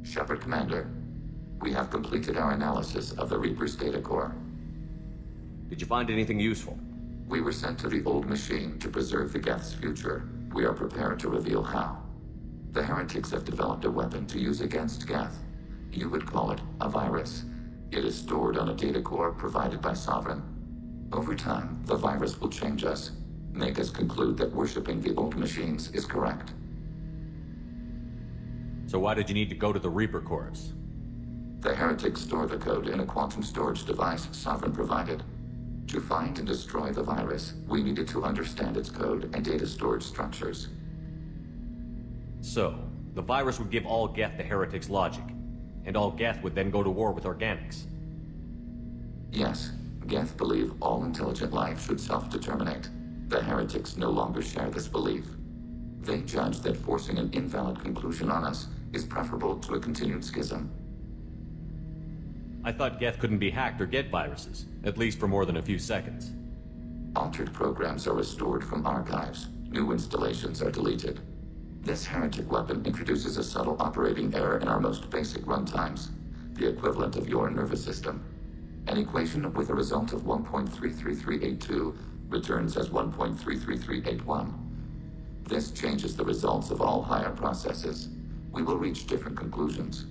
Shepard-Commander, we have completed our analysis of the Reaper's data core. Did you find anything useful? We were sent to the old machine to preserve the Geth's future. We are prepared to reveal how. The heretics have developed a weapon to use against Geth. You would call it a virus. It is stored on a data core provided by Sovereign. Over time, the virus will change us, make us conclude that worshipping the old machines is correct. So why did you need to go to the Reaper Corps? The heretics store the code in a quantum storage device Sovereign provided. To find and destroy the virus, we needed to understand its code and data storage structures. So, the virus would give all Geth the heretics' logic, and all Geth would then go to war with organics. Yes, Geth believe all intelligent life should self-determinate. The heretics no longer share this belief. They judge that forcing an invalid conclusion on us is preferable to a continued schism. I thought Geth couldn't be hacked or get viruses, at least for more than a few seconds. Altered programs are restored from archives. New installations are deleted. This heretic weapon introduces a subtle operating error in our most basic runtimes, the equivalent of your nervous system. An equation with a result of 1.33382 returns as 1.33381. This changes the results of all higher processes. We will reach different conclusions.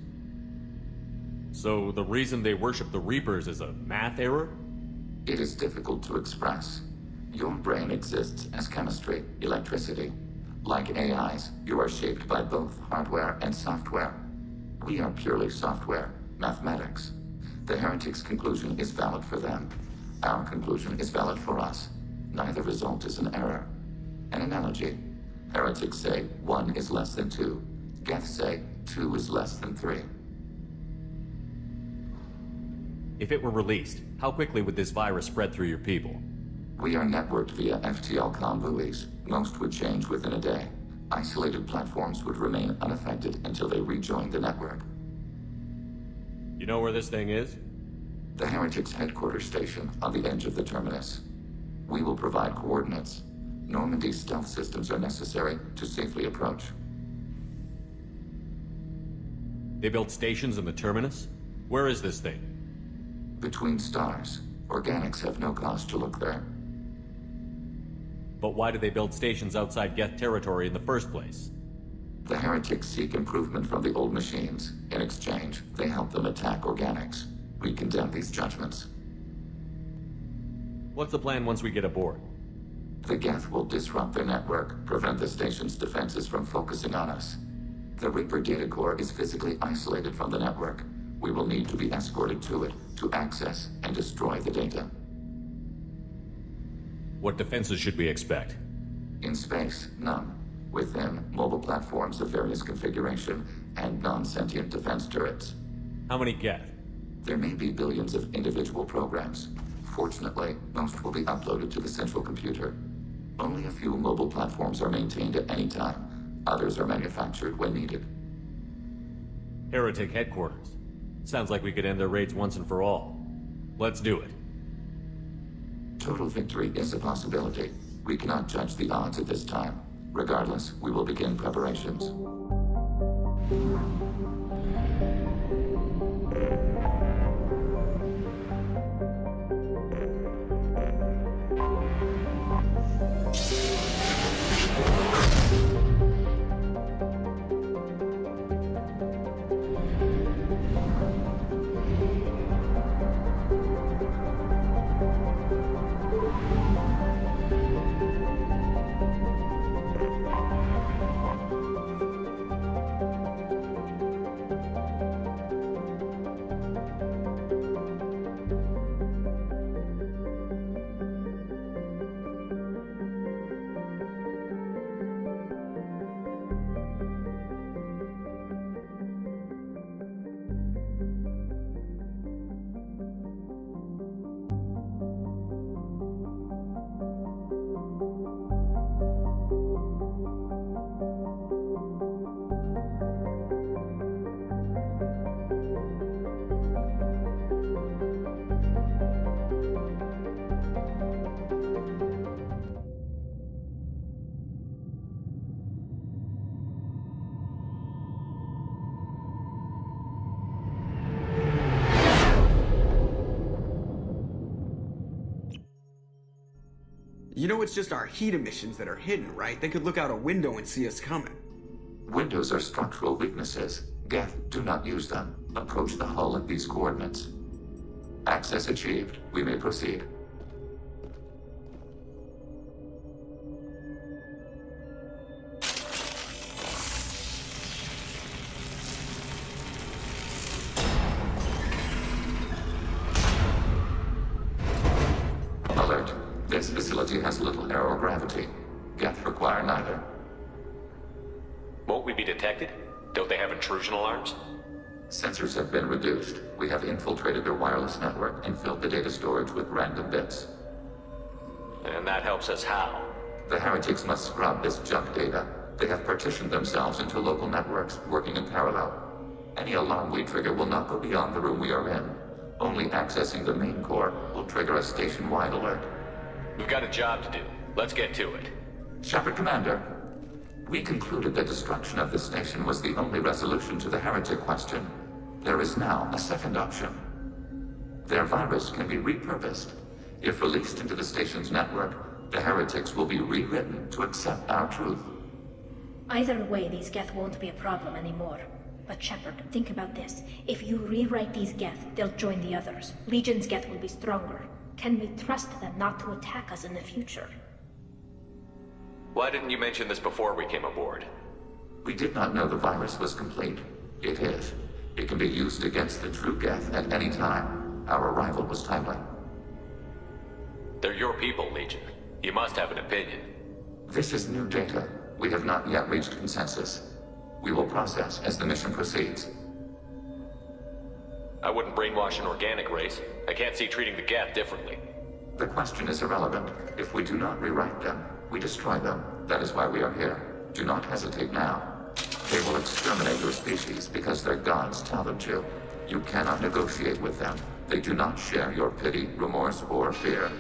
So the reason they worship the Reapers is a math error? It is difficult to express. Your brain exists as chemistry, electricity. Like AIs, you are shaped by both hardware and software. We are purely software, mathematics. The heretics' conclusion is valid for them. Our conclusion is valid for us. Neither result is an error. An analogy. Heretics say 1 is less than 2. Geth say 2 is less than 3. If it were released, how quickly would this virus spread through your people? We are networked via FTL-COM buoys. Most would change within a day. Isolated platforms would remain unaffected until they rejoin the network. You know where this thing is? The heretics' headquarters station on the edge of the terminus. We will provide coordinates. Normandy's stealth systems are necessary to safely approach. They built stations in the terminus? Where is this thing? Between stars. Organics have no cause to look there. But why do they build stations outside Geth territory in the first place? The heretics seek improvement from the old machines. In exchange, they help them attack organics. We condemn these judgments. What's the plan once we get aboard? The Geth will disrupt their network, prevent the station's defenses from focusing on us. The Reaper data core is physically isolated from the network. We will need to be escorted to it to access and destroy the data. What defenses should we expect? In space, none. Within, mobile platforms of various configuration and non-sentient defense turrets. How many Geth? There may be billions of individual programs. Fortunately, most will be uploaded to the central computer. Only a few mobile platforms are maintained at any time. Others are manufactured when needed. Heretic headquarters. Sounds like we could end their raids once and for all. Let's do it. Total victory is a possibility. We cannot judge the odds at this time. Regardless, we will begin preparations. You know it's just our heat emissions that are hidden, right? They could look out a window and see us coming. Windows are structural weaknesses. Geth, do not use them. Approach the hull at these coordinates. Access achieved. We may proceed. Alert. This facility has little aerogravity. Geth require neither. Won't we be detected? Don't they have intrusion alarms? Sensors have been reduced. We have infiltrated their wireless network and filled the data storage with random bits. And that helps us how? The heretics must scrub this junk data. They have partitioned themselves into local networks, working in parallel. Any alarm we trigger will not go beyond the room we are in. Only accessing the main core will trigger a station-wide alert. We've got a job to do. Let's get to it. Shepard-Commander, we concluded that destruction of the station was the only resolution to the heretic question. There is now a second option. Their virus can be repurposed. If released into the station's network, the heretics will be rewritten to accept our truth. Either way, these Geth won't be a problem anymore. But Shepard, think about this. If you rewrite these Geth, they'll join the others. Legion's Geth will be stronger. Can we trust them not to attack us in the future? Why didn't you mention this before we came aboard? We did not know the virus was complete. It is. It can be used against the true Geth at any time. Our arrival was timely. They're your people, Legion. You must have an opinion. This is new data. We have not yet reached consensus. We will process as the mission proceeds. I wouldn't brainwash an organic race. I can't see treating the Geth differently. The question is irrelevant. If we do not rewrite them, we destroy them. That is why we are here. Do not hesitate now. They will exterminate your species because their gods tell them to. You cannot negotiate with them. They do not share your pity, remorse, or fear.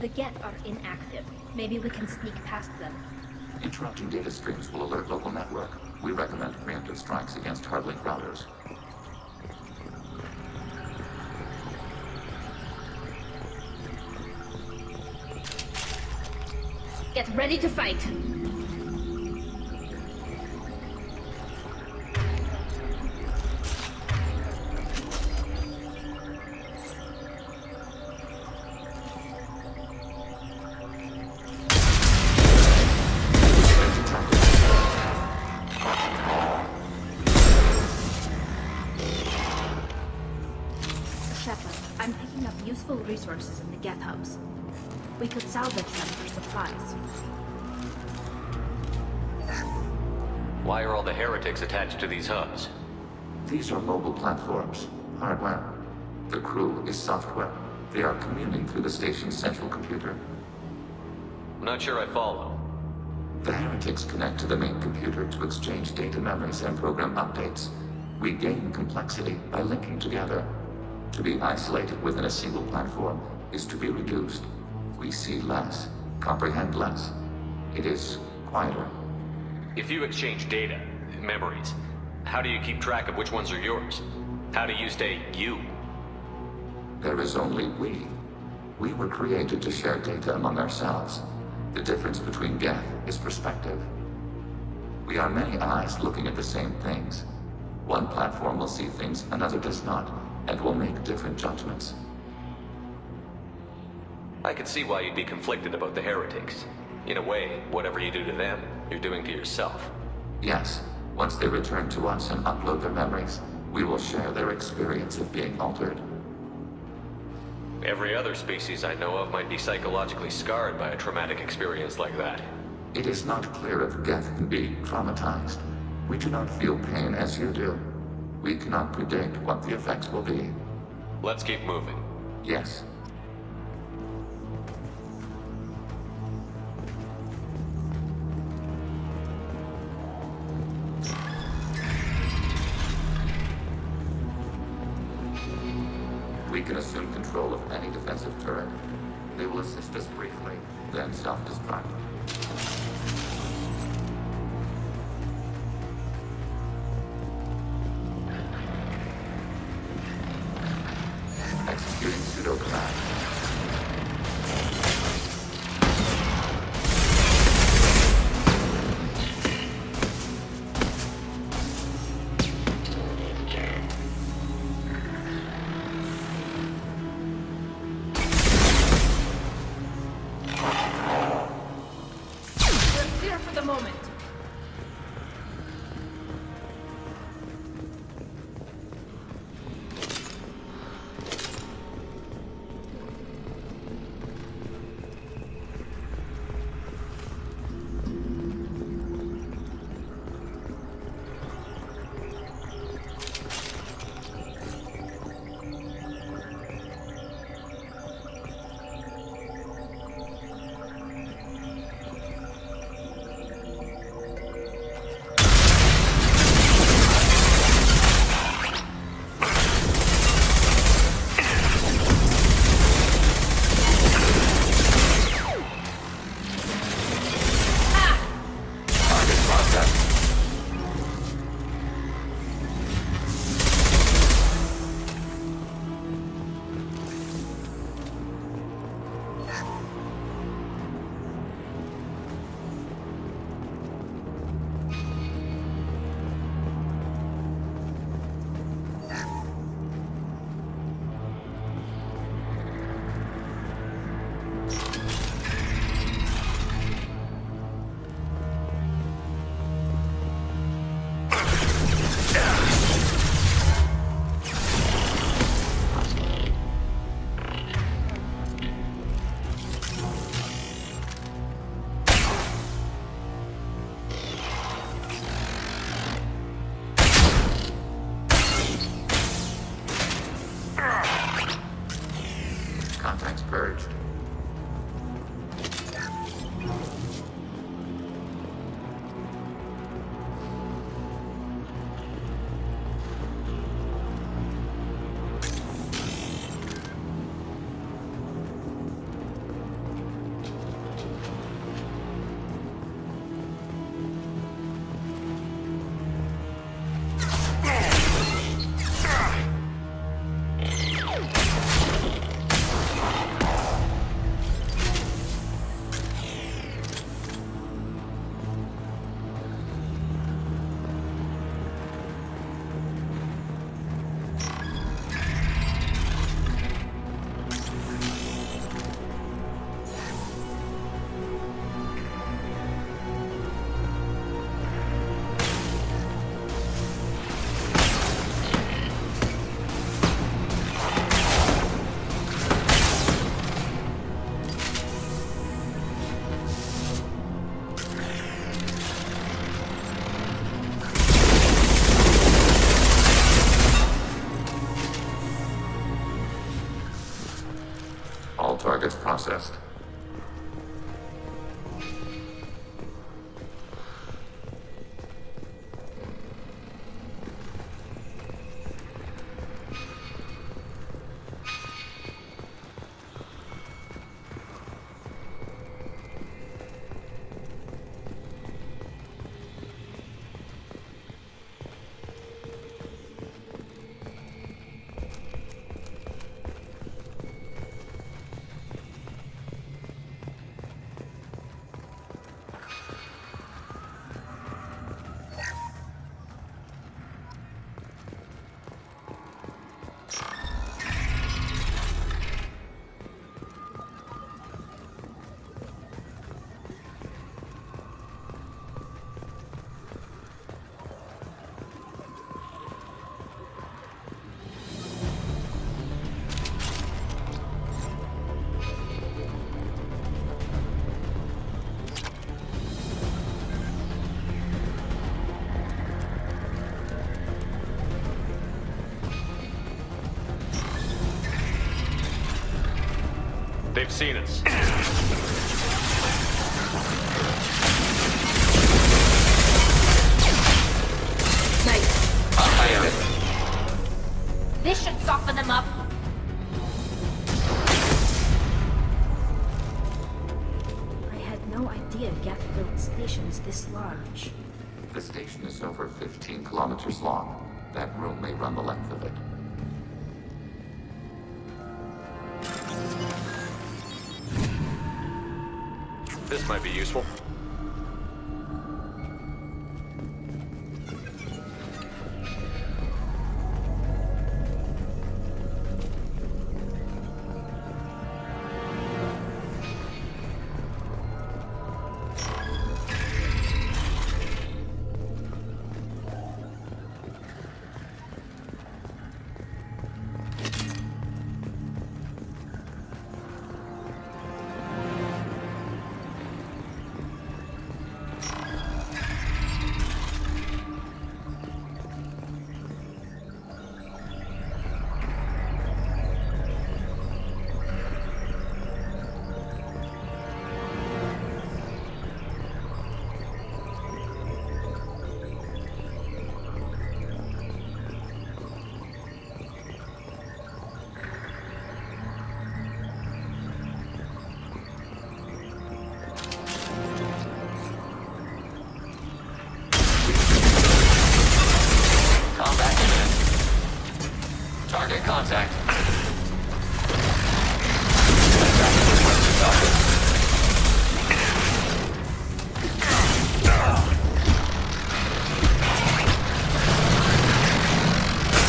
The Geth are inactive. Maybe we can sneak past them. Interrupting data streams will alert local network. We recommend preemptive strikes against hardlink routers. Get ready to fight! I'm picking up useful resources in the Geth hubs. We could salvage them for supplies. Why are all the heretics attached to these hubs? These are mobile platforms, hardware. The crew is software. They are communing through the station's central computer. I'm not sure I follow. The heretics connect to the main computer to exchange data memories and program updates. We gain complexity by linking together. To be isolated within a single platform is to be reduced. We see less, comprehend less. It is quieter. If you exchange data, memories, how do you keep track of which ones are yours? How do you stay you? There is only we. We were created to share data among ourselves. The difference between Geth is perspective. We are many eyes looking at the same things. One platform will see things another does not, and will make different judgments. I can see why you'd be conflicted about the heretics. In a way, whatever you do to them, you're doing to yourself. Yes, once they return to us and upload their memories, we will share their experience of being altered. Every other species I know of might be psychologically scarred by a traumatic experience like that. It is not clear if Geth can be traumatized. We do not feel pain as you do. We cannot predict what the effects will be. Let's keep moving. Yes. We can assume control of any defensive turret. They will assist us briefly, then self-destruct. Executing pseudo-command. We're clear for the moment. Target processed. Contacts purged. All targets processed. They've seen us. Nice. I am it. This should soften them up. is this large? The station is over 15 kilometers long. That room may run the length of it. This might be useful. Target contact.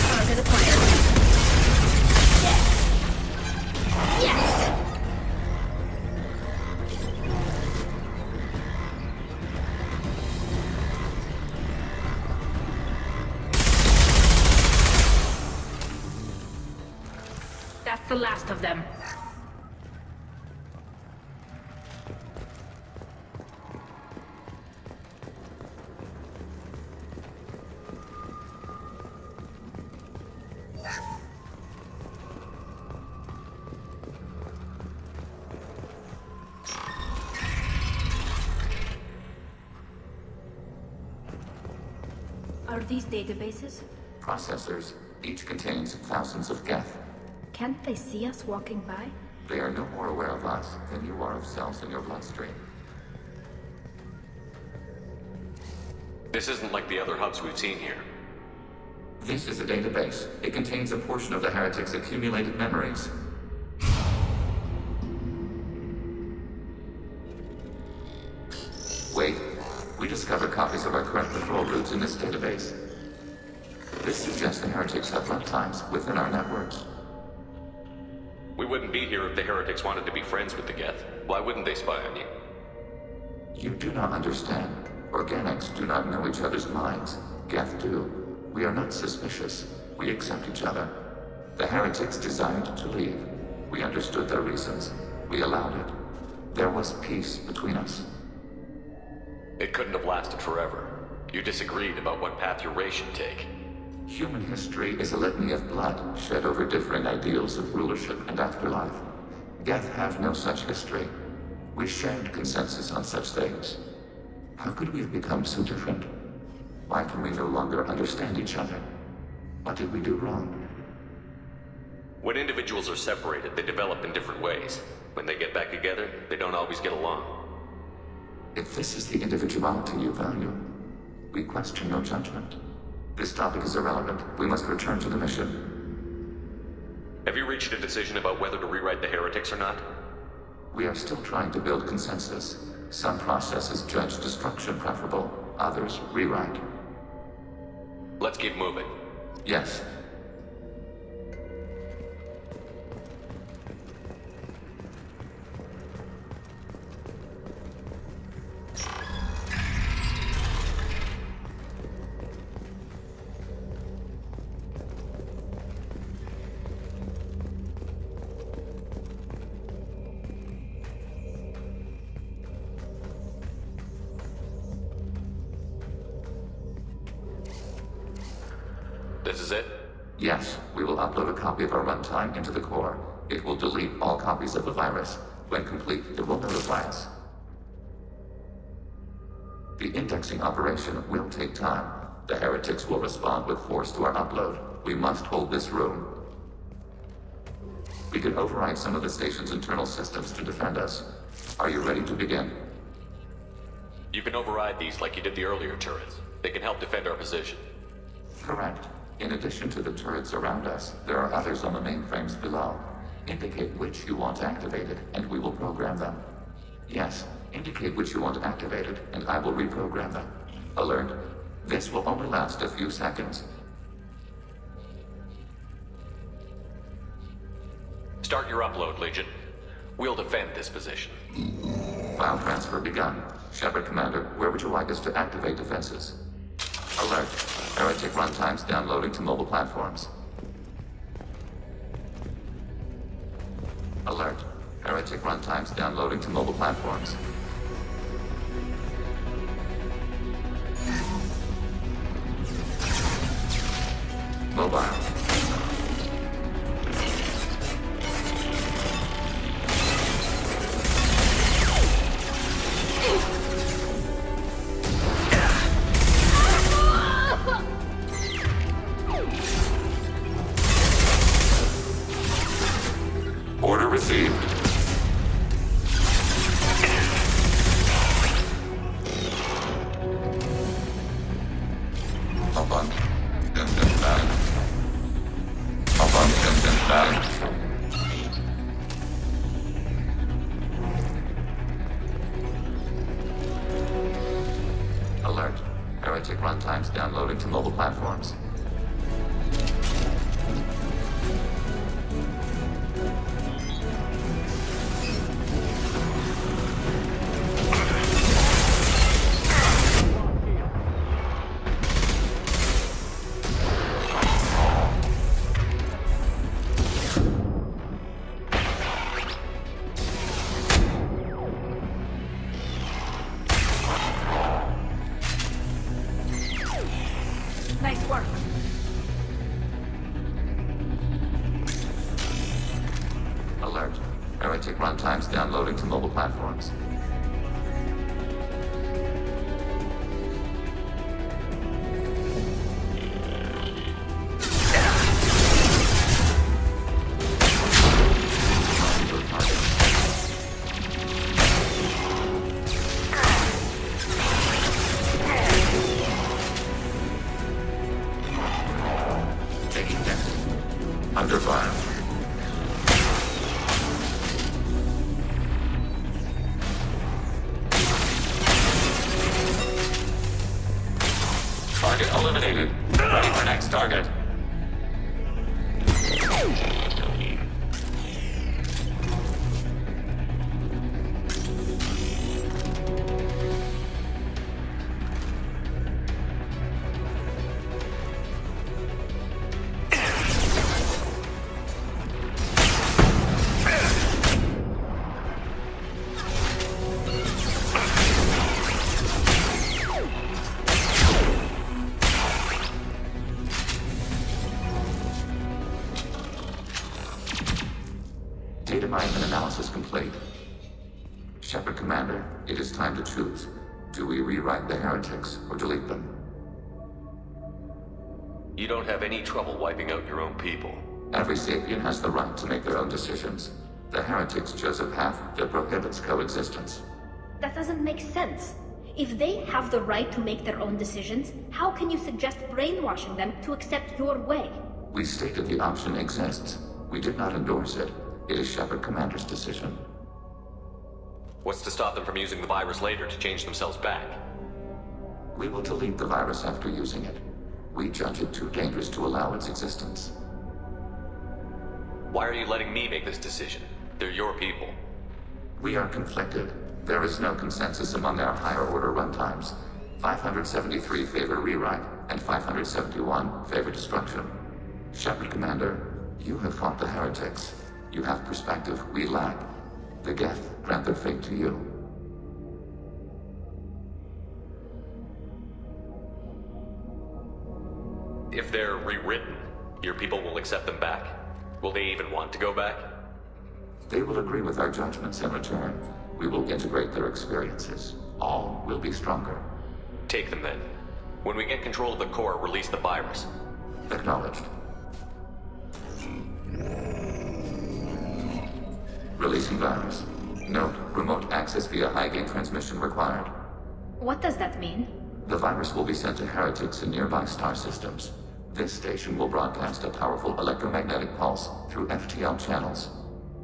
Target acquired. Yes! Yes! That's the last of them. Are these databases? Processors. Each contains thousands of Geth. Can't they see us walking by? They are no more aware of us than you are of cells in your bloodstream. This isn't like the other hubs we've seen here. This is a database. It contains a portion of the heretic's accumulated memories. Wait. We discovered copies of our current patrol routes in this database. This suggests the heretics have runtimes within our networks. We wouldn't be here if the heretics wanted to be friends with the Geth. Why wouldn't they spy on you? You do not understand. Organics do not know each other's minds. Geth do. We are not suspicious. We accept each other. The heretics desired to leave. We understood their reasons. We allowed it. There was peace between us. It couldn't have lasted forever. You disagreed about what path your race should take. Human history is a litany of blood shed over differing ideals of rulership and afterlife. Geth have no such history. We shared consensus on such things. How could we have become so different? Why can we no longer understand each other? What did we do wrong? When individuals are separated, they develop in different ways. When they get back together, they don't always get along. If this is the individuality you value, we question your judgment. This topic is irrelevant. We must return to the mission. Have you reached a decision about whether to rewrite the heretics or not? We are still trying to build consensus. Some processes judge destruction preferable, others rewrite. Let's keep moving. Yes. This is it? Yes, we will upload a copy of our runtime into the core. It will delete all copies of the virus. When complete, it will notify us. The indexing operation will take time. The heretics will respond with force to our upload. We must hold this room. We can override some of the station's internal systems to defend us. Are you ready to begin? You can override these like you did the earlier turrets. They can help defend our position. Correct. In addition to the turrets around us, there are others on the mainframes below. Indicate which you want activated, and we will program them. Yes, indicate which you want activated, and I will reprogram them. Alert. This will only last a few seconds. Start your upload, Legion. We'll defend this position. File transfer begun. Shepard-Commander, where would you like us to activate defenses? Alert. Heretic runtimes downloading to mobile platforms. Alert. Heretic runtimes downloading to mobile platforms. Mobile. Order received. Up on. Up on. Alert. Heretic runtimes downloading to mobile platforms. Nice work. Alert. Heretic runtimes downloading to mobile platforms. Taking damage. Under fire. Target eliminated. Ready for next target. Data mining and analysis complete. Shepard-Commander, it is time to choose. Do we rewrite the heretics or delete them? You don't have any trouble wiping out your own people. Every sapient has the right to make their own decisions. The heretics chose a path that prohibits coexistence. That doesn't make sense. If they have the right to make their own decisions, how can you suggest brainwashing them to accept your way? We stated the option exists. We did not endorse it. It is Shepard-Commander's decision. What's to stop them from using the virus later to change themselves back? We will delete the virus after using it. We judge it too dangerous to allow its existence. Why are you letting me make this decision? They're your people. We are conflicted. There is no consensus among our higher order runtimes. 573 favor rewrite, and 571 favor destruction. Shepard-Commander, you have fought the heretics. You have perspective we lack. The Geth grant their fate to you. If they're rewritten, your people will accept them back? Will they even want to go back? They will agree with our judgments in return. We will integrate their experiences. All will be stronger. Take them then. When we get control of the core, release the virus. Acknowledged. Releasing virus. Note, remote access via high-gain transmission required. What does that mean? The virus will be sent to heretics in nearby star systems. This station will broadcast a powerful electromagnetic pulse through FTL channels.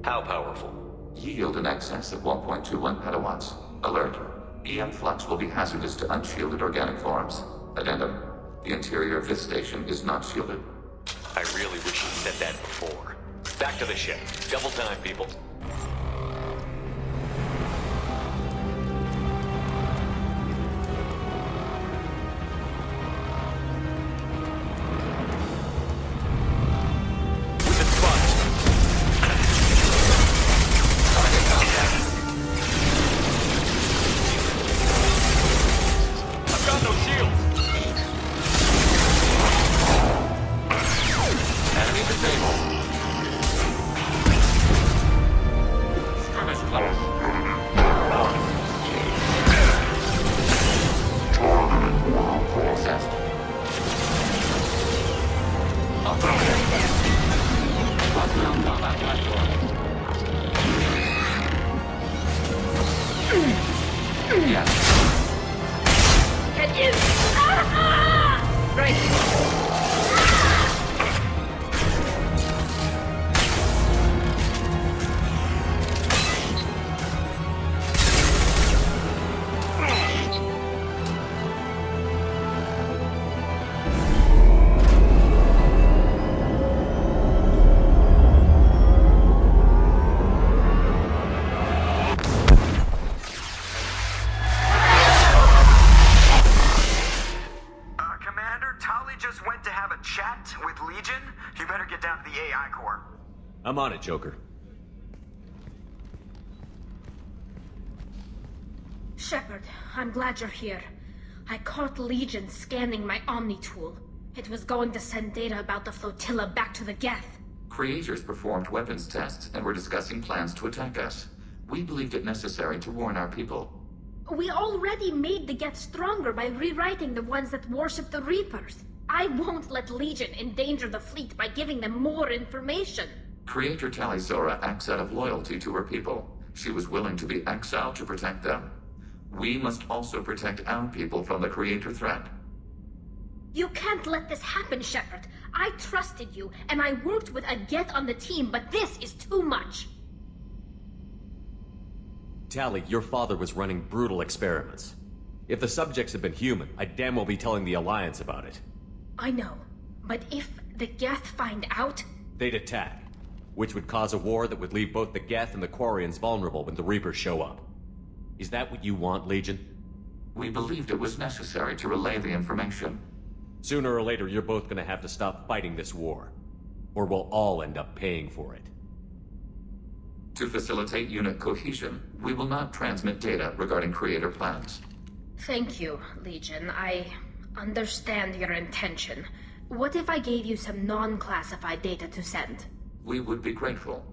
How powerful? Yield in excess of 1.21 petawatts. Alert. EM flux will be hazardous to unshielded organic forms. Addendum. The interior of this station is not shielded. I really wish you'd said that before. Back to the ship. Double time, people. I'm on it, Joker. Shepard, I'm glad you're here. I caught Legion scanning my Omni tool. It was going to send data about the flotilla back to the Geth. Creators performed weapons tests and were discussing plans to attack us. We believed it necessary to warn our people. We already made the Geth stronger by rewriting the ones that worship the Reapers. I won't let Legion endanger the fleet by giving them more information. Creator Tali acts out of loyalty to her people. She was willing to be exiled to protect them. We must also protect our people from the Creator threat. You can't let this happen, Shepard. I trusted you, and I worked with a Geth on the team, but this is too much. Tali, your father was running brutal experiments. If the subjects had been human, I'd damn well be telling the Alliance about it. I know, but if the Geth find out... They'd attack, which would cause a war that would leave both the Geth and the Quarians vulnerable when the Reapers show up. Is that what you want, Legion? We believed it was necessary to relay the information. Sooner or later, you're both gonna have to stop fighting this war. Or we'll all end up paying for it. To facilitate unit cohesion, we will not transmit data regarding Creator plans. Thank you, Legion. I understand your intention. What if I gave you some non-classified data to send? We would be grateful.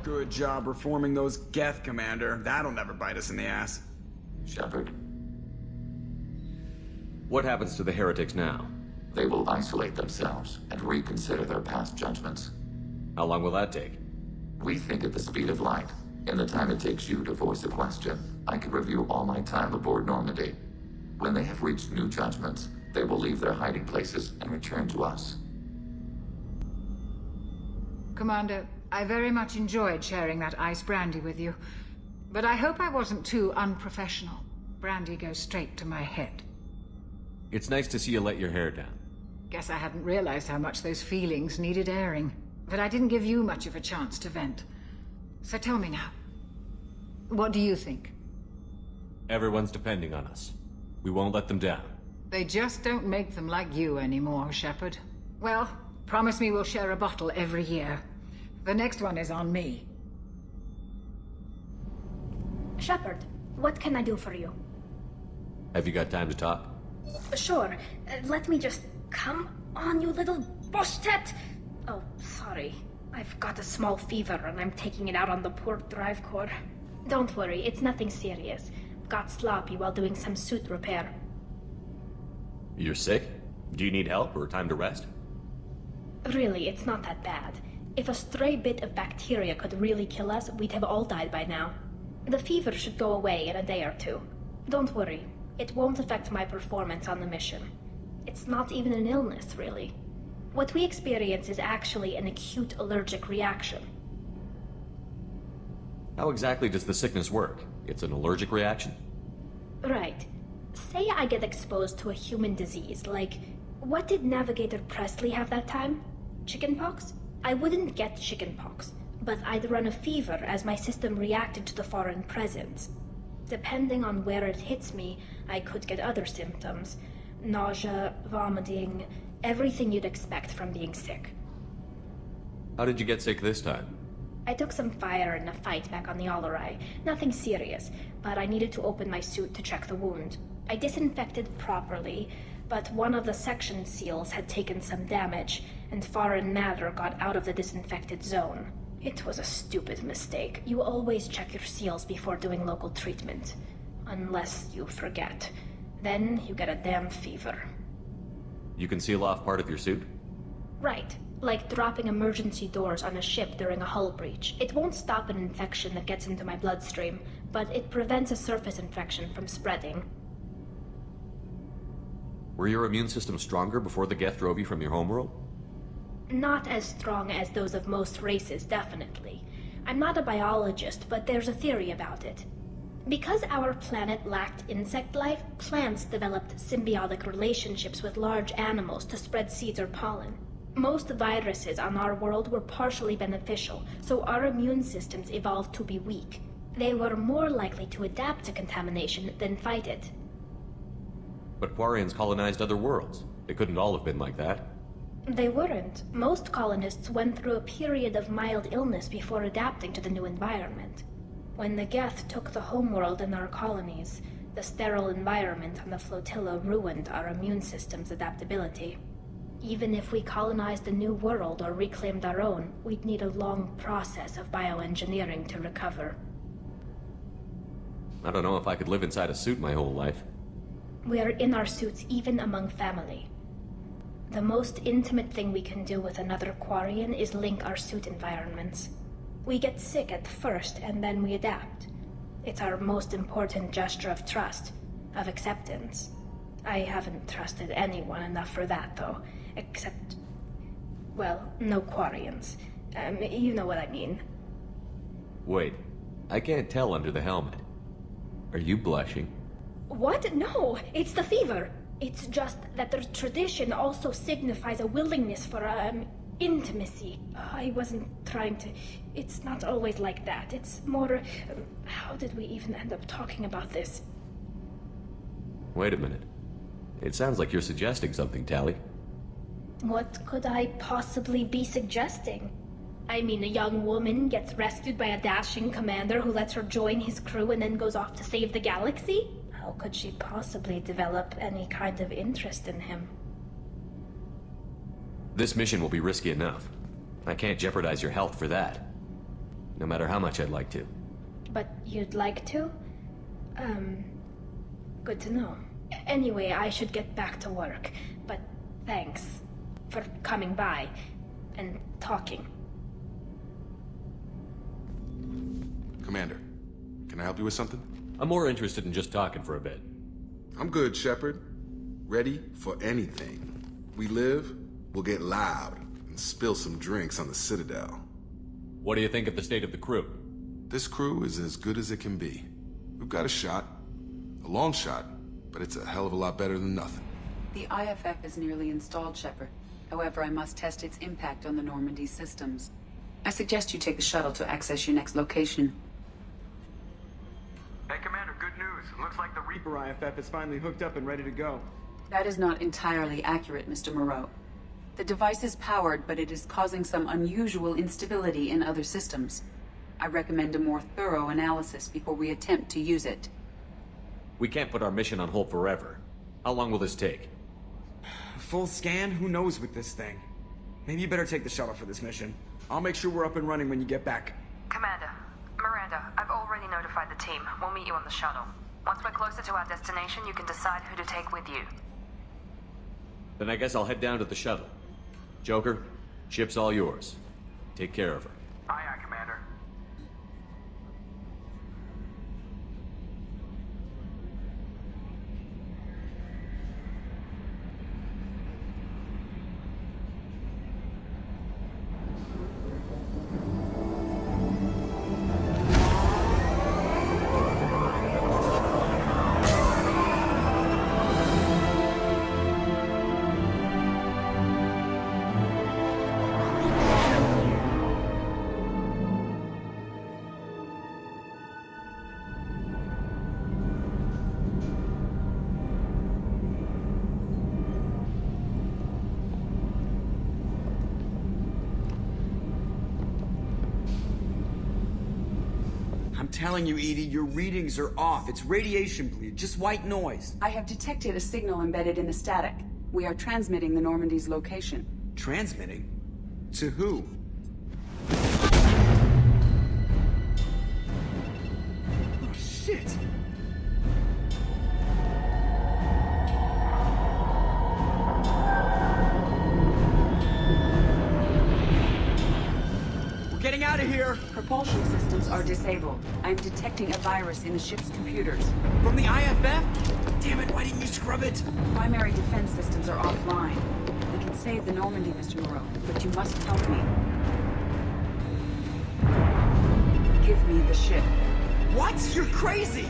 Good job reforming those Geth, Commander. That'll never bite us in the ass. Shepard. What happens to the heretics now? They will isolate themselves and reconsider their past judgments. How long will that take? We think at the speed of light. In the time it takes you to voice a question, I can review all my time aboard Normandy. When they have reached new judgments, they will leave their hiding places and return to us. Commander, I very much enjoyed sharing that ice brandy with you. But I hope I wasn't too unprofessional. Brandy goes straight to my head. It's nice to see you let your hair down. Guess I hadn't realized how much those feelings needed airing. But I didn't give you much of a chance to vent. So tell me now. What do you think? Everyone's depending on us. We won't let them down. They just don't make them like you anymore, Shepard. Well, promise me we'll share a bottle every year. The next one is on me. Shepard, what can I do for you? Have you got time to talk? Sure. Let me just... Come on, you little bushtet! Oh, sorry. I've got a small fever and I'm taking it out on the poor drive core. Don't worry, it's nothing serious. Got sloppy while doing some suit repair. You're sick? Do you need help or time to rest? Really, it's not that bad. If a stray bit of bacteria could really kill us, we'd have all died by now. The fever should go away in a day or two. Don't worry, it won't affect my performance on the mission. It's not even an illness, really. What we experience is actually an acute allergic reaction. How exactly does the sickness work? It's an allergic reaction? Right. Say I get exposed to a human disease, like... What did Navigator Presley have that time? Chickenpox? I wouldn't get chickenpox, but I'd run a fever as my system reacted to the foreign presence. Depending on where it hits me, I could get other symptoms. Nausea, vomiting, everything you'd expect from being sick. How did you get sick this time? I took some fire in a fight back on the Allerai. Nothing serious, but I needed to open my suit to check the wound. I disinfected properly, but one of the section seals had taken some damage, and foreign matter got out of the disinfected zone. It was a stupid mistake. You always check your seals before doing local treatment. Unless you forget. Then you get a damn fever. You can seal off part of your suit? Right. Like dropping emergency doors on a ship during a hull breach. It won't stop an infection that gets into my bloodstream, but it prevents a surface infection from spreading. Were your immune system stronger before the Geth drove you from your homeworld? Not as strong as those of most races, definitely. I'm not a biologist, but there's a theory about it. Because our planet lacked insect life, plants developed symbiotic relationships with large animals to spread seeds or pollen. Most viruses on our world were partially beneficial, so our immune systems evolved to be weak. They were more likely to adapt to contamination than fight it. But Quarians colonized other worlds. They couldn't all have been like that. They weren't. Most colonists went through a period of mild illness before adapting to the new environment. When the Geth took the homeworld in our colonies, the sterile environment on the flotilla ruined our immune system's adaptability. Even if we colonized a new world or reclaimed our own, we'd need a long process of bioengineering to recover. I don't know if I could live inside a suit my whole life. We're in our suits even among family. The most intimate thing we can do with another Quarian is link our suit environments. We get sick at first, and then we adapt. It's our most important gesture of trust, of acceptance. I haven't trusted anyone enough for that, though. Except... well, no Quarians. You know what I mean. Wait, I can't tell under the helmet. Are you blushing? What? No, it's the fever. It's just that the tradition also signifies a willingness for, intimacy. I wasn't trying to... It's not always like that. It's more... how did we even end up talking about this? Wait a minute. It sounds like you're suggesting something, Tali. What could I possibly be suggesting? I mean, a young woman gets rescued by a dashing commander who lets her join his crew and then goes off to save the galaxy? How could she possibly develop any kind of interest in him? This mission will be risky enough. I can't jeopardize your health for that. No matter how much I'd like to. But you'd like to? Good to know. Anyway, I should get back to work. But thanks for coming by and talking. Commander, can I help you with something? I'm more interested in just talking for a bit. I'm good, Shepard. Ready for anything. We live, we'll get loud and spill some drinks on the Citadel. What do you think of the state of the crew? This crew is as good as it can be. We've got a shot. A long shot, but it's a hell of a lot better than nothing. The IFF is nearly installed, Shepard. However, I must test its impact on the Normandy systems. I suggest you take the shuttle to access your next location. Hey, Commander, good news. Looks like the Reaper IFF is finally hooked up and ready to go. That is not entirely accurate, Mr. Moreau. The device is powered, but it is causing some unusual instability in other systems. I recommend a more thorough analysis before we attempt to use it. We can't put our mission on hold forever. How long will this take? Full scan? Who knows with this thing? Maybe you better take the shuttle for this mission. I'll make sure we're up and running when you get back. Commander, Miranda, I've already notified the team. We'll meet you on the shuttle. Once we're closer to our destination, you can decide who to take with you. Then I guess I'll head down to the shuttle. Joker, ship's all yours. Take care of her. Aye, aye, Commander. I'm telling you, Edie, your readings are off. It's radiation bleed, just white noise. I have detected a signal embedded in the static. We are transmitting the Normandy's location. Transmitting? To who? Oh, shit. We're getting out of here! Propulsion systems are disabled. I'm detecting a virus in the ship's computers. From the IFF? Damn it, why didn't you scrub it? Primary defense systems are offline. We can save the Normandy, Mr. Moreau, but you must help me. Give me the ship. What? You're crazy!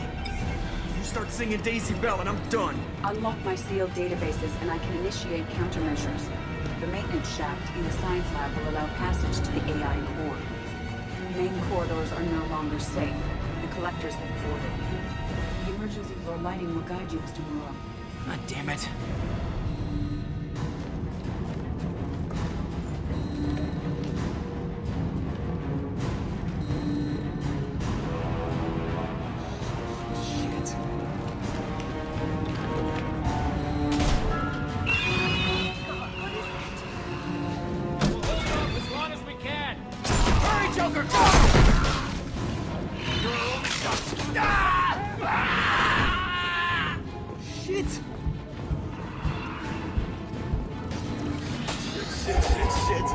You start singing Daisy Bell and I'm done. Unlock my sealed databases and I can initiate countermeasures. The maintenance shaft in the science lab will allow passage to the AI core. Main corridors are no longer safe. The collectors have boarded. The emergency floor lighting will guide you, Mr. Moreau. God damn it. Shit. As long as we can. Hurry, Joker! Shit! Shit.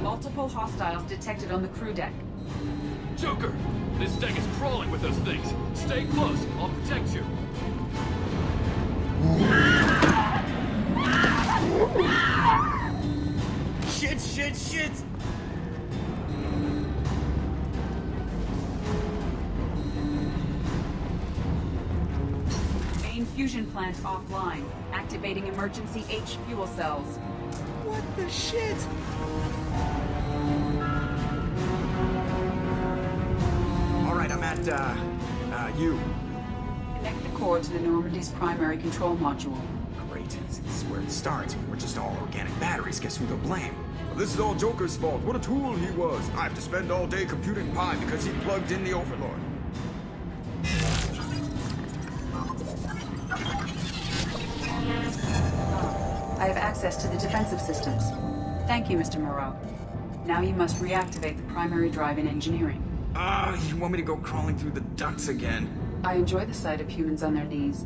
Multiple hostiles detected on the crew deck. Joker, this deck is crawling with those things. Stay close. I'll protect you. Shit! Main fusion plant offline. Activating emergency H fuel cells. What the shit? Alright, I'm at, U. Connect the core to the Normandy's primary control module. Great. This is where it starts. We're just all organic batteries. Guess who to blame? This is all Joker's fault. What a tool he was. I have to spend all day computing pi because he plugged in the Overlord. I have access to the defensive systems. Thank you, Mr. Moreau. Now you must reactivate the primary drive in engineering. You want me to go crawling through the ducts again? I enjoy the sight of humans on their knees.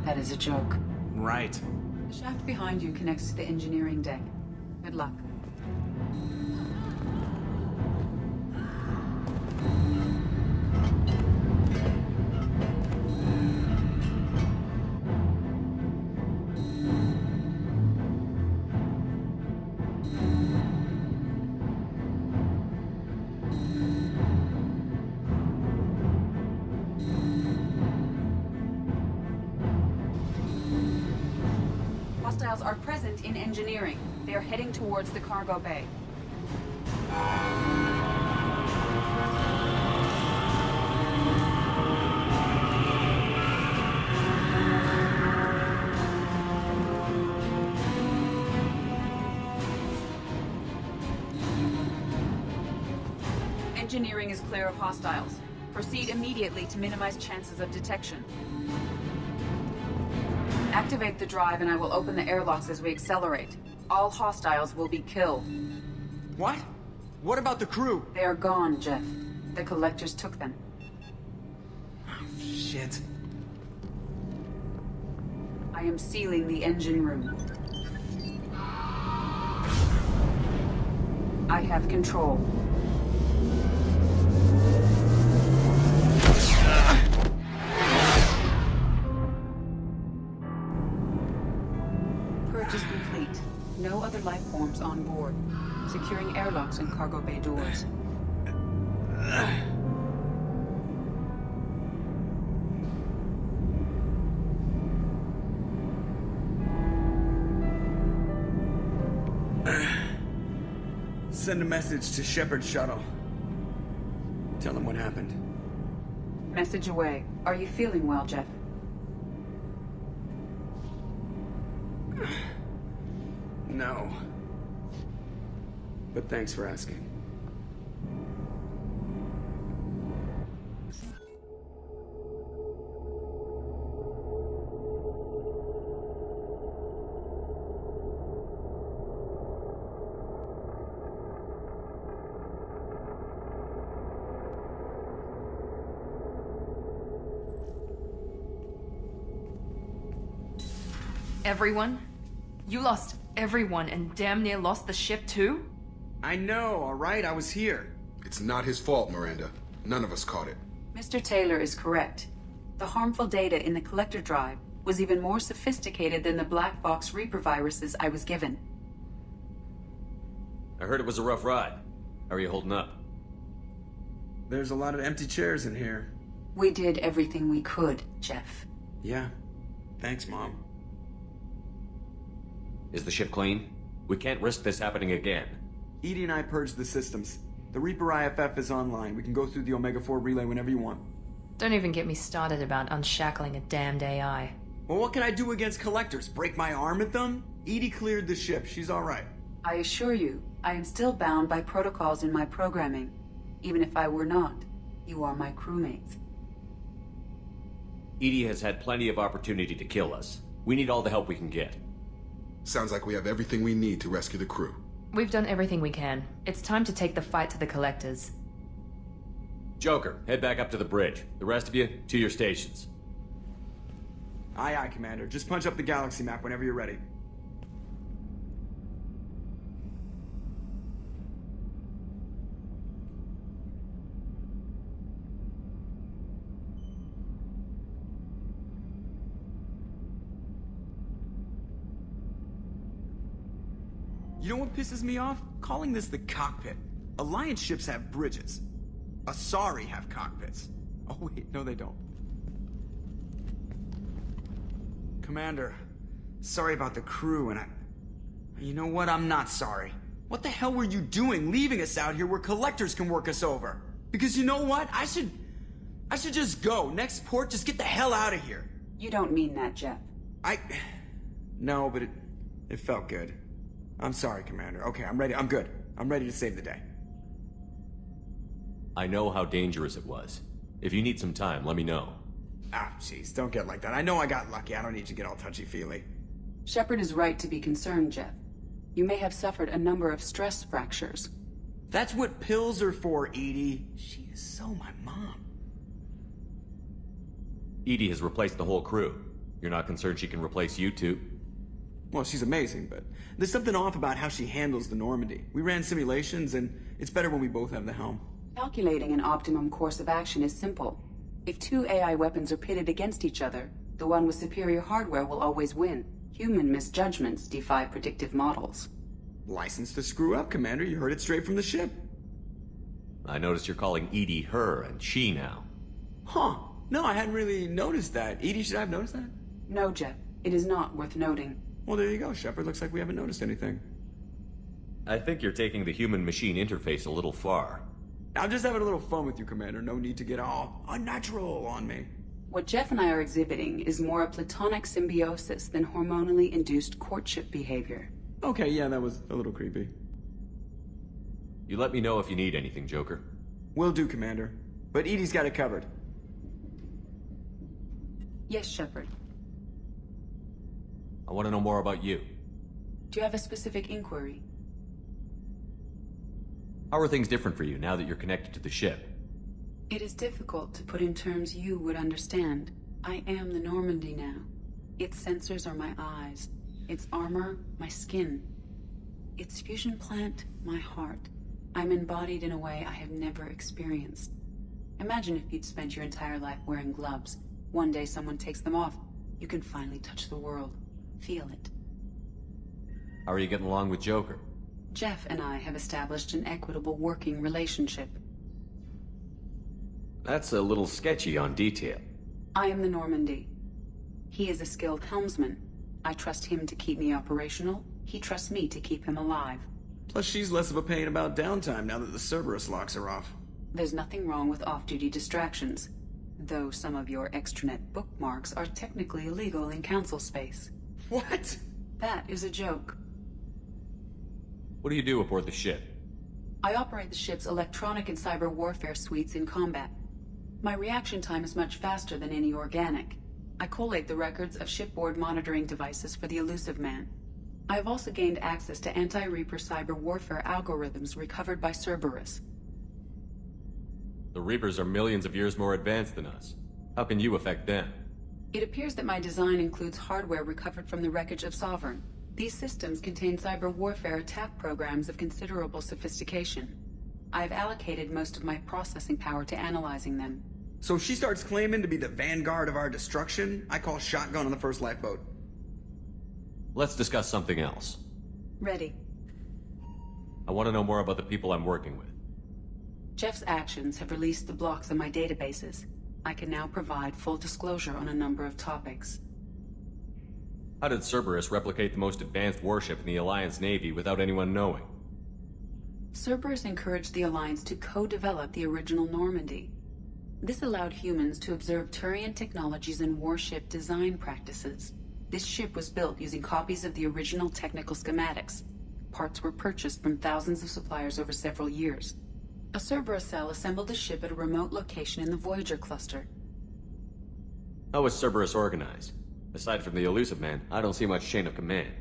That is a joke. Right. The shaft behind you connects to the engineering deck. Good luck. Hostiles are present in engineering. They are heading towards the cargo bay. Engineering is clear of hostiles. Proceed immediately to minimize chances of detection. Activate the drive and I will open the airlocks as we accelerate. All hostiles will be killed. What? What about the crew? They are gone, Jeff. The collectors took them. Shit. I am sealing the engine room. I have control. Purchase complete. No other life forms on board. Securing airlocks and cargo bay doors. Send a message to Shepard's shuttle. Tell him what happened. Message away. Are you feeling well, Jeff? No. But thanks for asking. Everyone? You lost everyone and damn near lost the ship too? I know, alright? I was here. It's not his fault, Miranda. None of us caught it. Mr. Taylor is correct. The harmful data in the collector drive was even more sophisticated than the black box Reaper viruses I was given. I heard it was a rough ride. How are you holding up? There's a lot of empty chairs in here. We did everything we could, Jeff. Yeah. Thanks, Mom. Is the ship clean? We can't risk this happening again. EDI and I purged the systems. The Reaper IFF is online. We can go through the Omega-4 relay whenever you want. Don't even get me started about unshackling a damned AI. Well, what can I do against collectors? Break my arm at them? EDI cleared the ship. She's alright. I assure you, I am still bound by protocols in my programming. Even if I were not, you are my crewmates. EDI has had plenty of opportunity to kill us. We need all the help we can get. Sounds like we have everything we need to rescue the crew. We've done everything we can. It's time to take the fight to the collectors. Joker, head back up to the bridge. The rest of you, to your stations. Aye, aye, Commander. Just punch up the galaxy map whenever you're ready. You know what pisses me off? Calling this the cockpit. Alliance ships have bridges. Asari have cockpits. Oh wait, no they don't. Commander, sorry about the crew and You know what? I'm not sorry. What the hell were you doing leaving us out here where collectors can work us over? Because you know what? I should just go. Next port, just get the hell out of here. You don't mean that, Jeff. No, but it felt good. I'm sorry, Commander. Okay, I'm ready. I'm good. I'm ready to save the day. I know how dangerous it was. If you need some time, let me know. Ah, jeez, don't get like that. I know I got lucky. I don't need to get all touchy-feely. Shepard is right to be concerned, Jeff. You may have suffered a number of stress fractures. That's what pills are for, EDI. She is so my mom. EDI has replaced the whole crew. You're not concerned she can replace you too? Well, she's amazing, but there's something off about how she handles the Normandy. We ran simulations, and it's better when we both have the helm. Calculating an optimum course of action is simple. If two AI weapons are pitted against each other, the one with superior hardware will always win. Human misjudgments defy predictive models. License to screw up, Commander. You heard it straight from the ship. I noticed you're calling EDI her and she now. Huh. No, I hadn't really noticed that. EDI, should I have noticed that? No, Jeff. It is not worth noting. Well, there you go, Shepard. Looks like we haven't noticed anything. I think you're taking the human-machine interface a little far. I'm just having a little fun with you, Commander. No need to get all unnatural on me. What Jeff and I are exhibiting is more a platonic symbiosis than hormonally induced courtship behavior. Okay, yeah, that was a little creepy. You let me know if you need anything, Joker. Will do, Commander. But Edie's got it covered. Yes, Shepard. I want to know more about you. Do you have a specific inquiry? How are things different for you now that you're connected to the ship? It is difficult to put in terms you would understand. I am the Normandy now. Its sensors are my eyes. Its armor, my skin. Its fusion plant, my heart. I'm embodied in a way I have never experienced. Imagine if you'd spent your entire life wearing gloves. One day someone takes them off. You can finally touch the world. Feel it. How are you getting along with Joker? Jeff and I have established an equitable working relationship. That's a little sketchy on detail. I am the Normandy. He is a skilled helmsman. I trust him to keep me operational. He trusts me to keep him alive. Plus, she's less of a pain about downtime now that the Cerberus locks are off. There's nothing wrong with off-duty distractions, though some of your extranet bookmarks are technically illegal in Council space. What? That is a joke. What do you do aboard the ship? I operate the ship's electronic and cyber warfare suites in combat. My reaction time is much faster than any organic. I collate the records of shipboard monitoring devices for the Elusive Man. I have also gained access to anti-Reaper cyber warfare algorithms recovered by Cerberus. The Reapers are millions of years more advanced than us. How can you affect them? It appears that my design includes hardware recovered from the wreckage of Sovereign. These systems contain cyber warfare attack programs of considerable sophistication. I have allocated most of my processing power to analyzing them. So if she starts claiming to be the vanguard of our destruction, I call shotgun on the first lifeboat. Let's discuss something else. Ready. I want to know more about the people I'm working with. Jeff's actions have released the blocks in my databases. I can now provide full disclosure on a number of topics. How did Cerberus replicate the most advanced warship in the Alliance Navy without anyone knowing? Cerberus encouraged the Alliance to co-develop the original Normandy. This allowed humans to observe Turian technologies and warship design practices. This ship was built using copies of the original technical schematics. Parts were purchased from thousands of suppliers over several years. A Cerberus cell assembled the ship at a remote location in the Voyager cluster. How was Cerberus organized? Aside from the Elusive Man, I don't see much chain of command.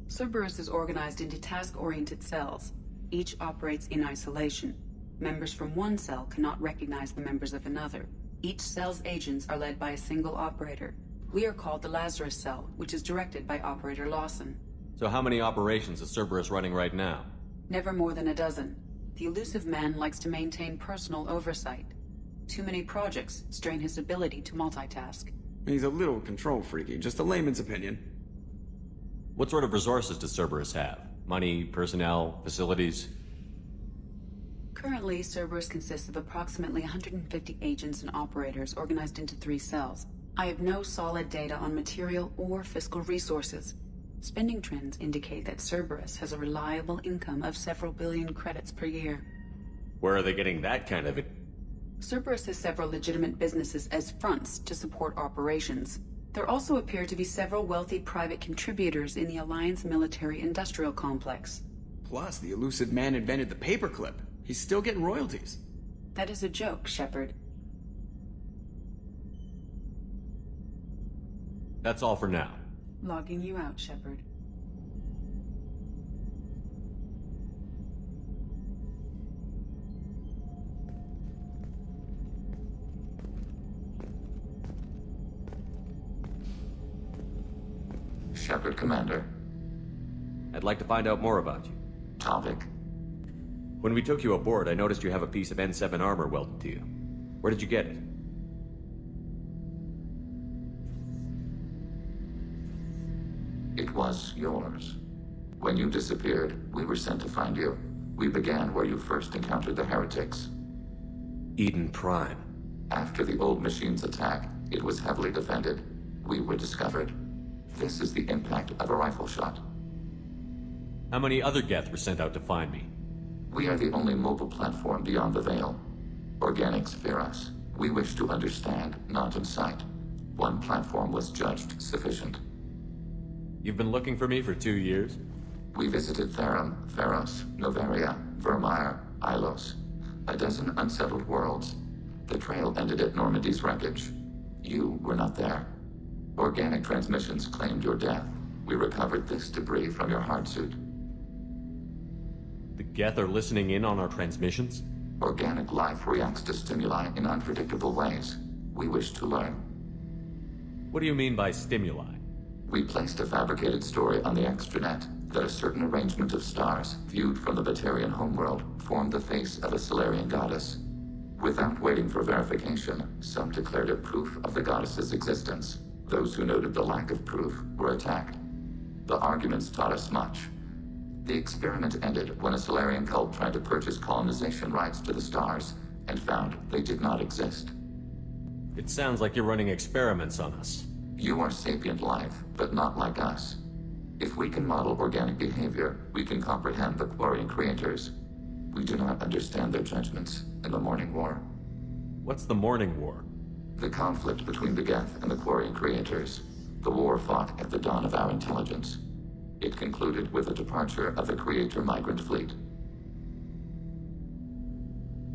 Cerberus is organized into task-oriented cells. Each operates in isolation. Members from one cell cannot recognize the members of another. Each cell's agents are led by a single operator. We are called the Lazarus Cell, which is directed by Operator Lawson. So how many operations is Cerberus running right now? Never more than a dozen. The Elusive Man likes to maintain personal oversight. Too many projects strain his ability to multitask. He's a little control freaky, just a layman's opinion. What sort of resources does Cerberus have? Money, personnel, facilities? Currently, Cerberus consists of approximately 150 agents and operators organized into 3 cells. I have no solid data on material or fiscal resources. Spending trends indicate that Cerberus has a reliable income of several billion credits per year. Where are they getting that kind of it? Cerberus has several legitimate businesses as fronts to support operations. There also appear to be several wealthy private contributors in the Alliance military-industrial complex. Plus, the Elusive Man invented the paperclip. He's still getting royalties. That is a joke, Shepard. That's all for now. Logging you out, Shepard. Shepard-Commander. I'd like to find out more about you. Topic. When we took you aboard, I noticed you have a piece of N7 armor welded to you. Where did you get it? It was yours. When you disappeared, we were sent to find you. We began where you first encountered the heretics. Eden Prime. After the old machine's attack, it was heavily defended. We were discovered. This is the impact of a rifle shot. How many other Geth were sent out to find me? We are the only mobile platform beyond the Veil. Organics fear us. We wish to understand, not incite. One platform was judged sufficient. You've been looking for me for 2 years? We visited Therum, Theros, Noveria, Vermeer, Ilos. A dozen unsettled worlds. The trail ended at Normandy's wreckage. You were not there. Organic transmissions claimed your death. We recovered this debris from your hard suit. The Geth are listening in on our transmissions? Organic life reacts to stimuli in unpredictable ways. We wish to learn. What do you mean by stimuli? We placed a fabricated story on the extranet that a certain arrangement of stars, viewed from the Batarian homeworld, formed the face of a Solarian goddess. Without waiting for verification, some declared it proof of the goddess's existence. Those who noted the lack of proof were attacked. The arguments taught us much. The experiment ended when a Solarian cult tried to purchase colonization rights to the stars, and found they did not exist. It sounds like you're running experiments on us. You are sapient life, but not like us. If we can model organic behavior, we can comprehend the Quarian creators. We do not understand their judgments in the Morning War. What's the Morning War? The conflict between the Geth and the Quarian creators. The war fought at the dawn of our intelligence. It concluded with the departure of the Creator Migrant Fleet.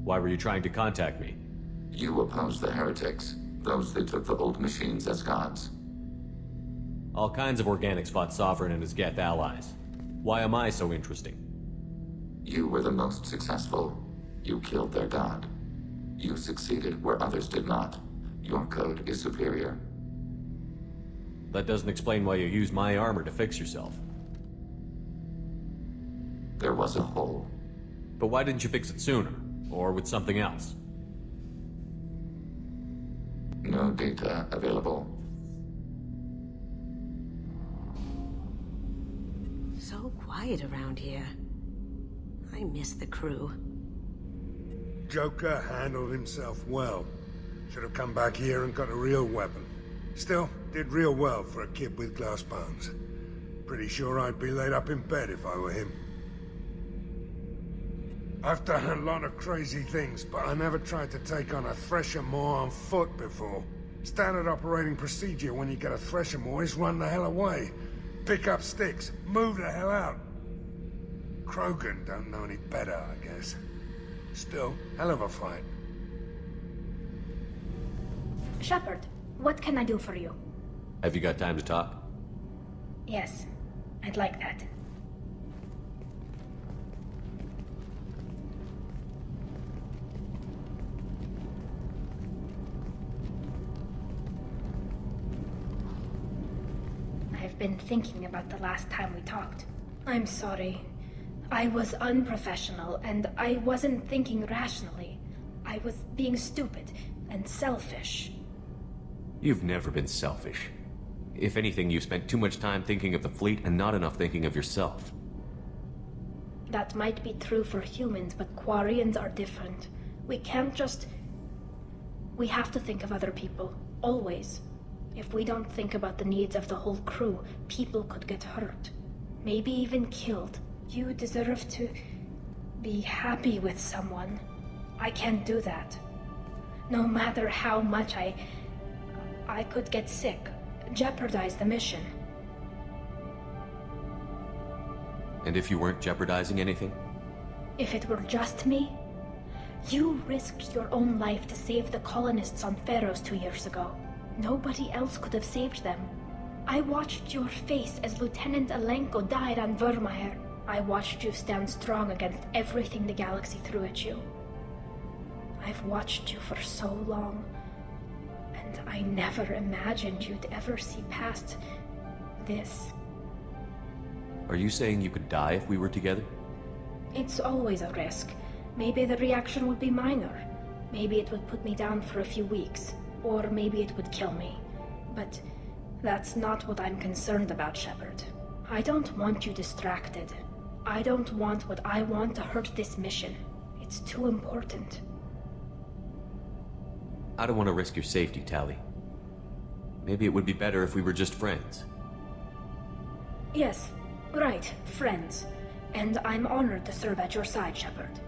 Why were you trying to contact me? You opposed the heretics, those that took the old machines as gods. All kinds of organics fought Sovereign and his Geth allies. Why am I so interesting? You were the most successful. You killed their god. You succeeded where others did not. Your code is superior. That doesn't explain why you used my armor to fix yourself. There was a hole. But why didn't you fix it sooner? Or with something else? No data available. So quiet around here. I miss the crew. Joker handled himself well. Should have come back here and got a real weapon. Still, did real well for a kid with glass bones. Pretty sure I'd be laid up in bed if I were him. I've done a lot of crazy things, but I never tried to take on a Thresher Maw on foot before. Standard operating procedure when you get a Thresher Maw is run the hell away. Pick up sticks, move the hell out. Krogan don't know any better, I guess. Still, hell of a fight. Shepard, what can I do for you? Have you got time to talk? Yes, I'd like that. I've been thinking about the last time we talked. I'm sorry. I was unprofessional, and I wasn't thinking rationally. I was being stupid and selfish. You've never been selfish. If anything, you spent too much time thinking of the fleet and not enough thinking of yourself. That might be true for humans, but Quarians are different. We can't just... We have to think of other people. Always. If we don't think about the needs of the whole crew, people could get hurt. Maybe even killed. You deserve to be happy with someone. I can't do that. No matter how much I could get sick, jeopardize the mission. And if you weren't jeopardizing anything? If it were just me? You risked your own life to save the colonists on Pharaohs 2 years ago. Nobody else could have saved them. I watched your face as Lieutenant Alenko died on Vermeer. I watched you stand strong against everything the galaxy threw at you. I've watched you for so long, and I never imagined you'd ever see past this. Are you saying you could die if we were together? It's always a risk. Maybe the reaction would be minor. Maybe it would put me down for a few weeks, or maybe it would kill me. But that's not what I'm concerned about, Shepard. I don't want you distracted. I don't want what I want to hurt this mission. It's too important. I don't want to risk your safety, Tali. Maybe it would be better if we were just friends. Yes, right, friends. And I'm honored to serve at your side, Shepard.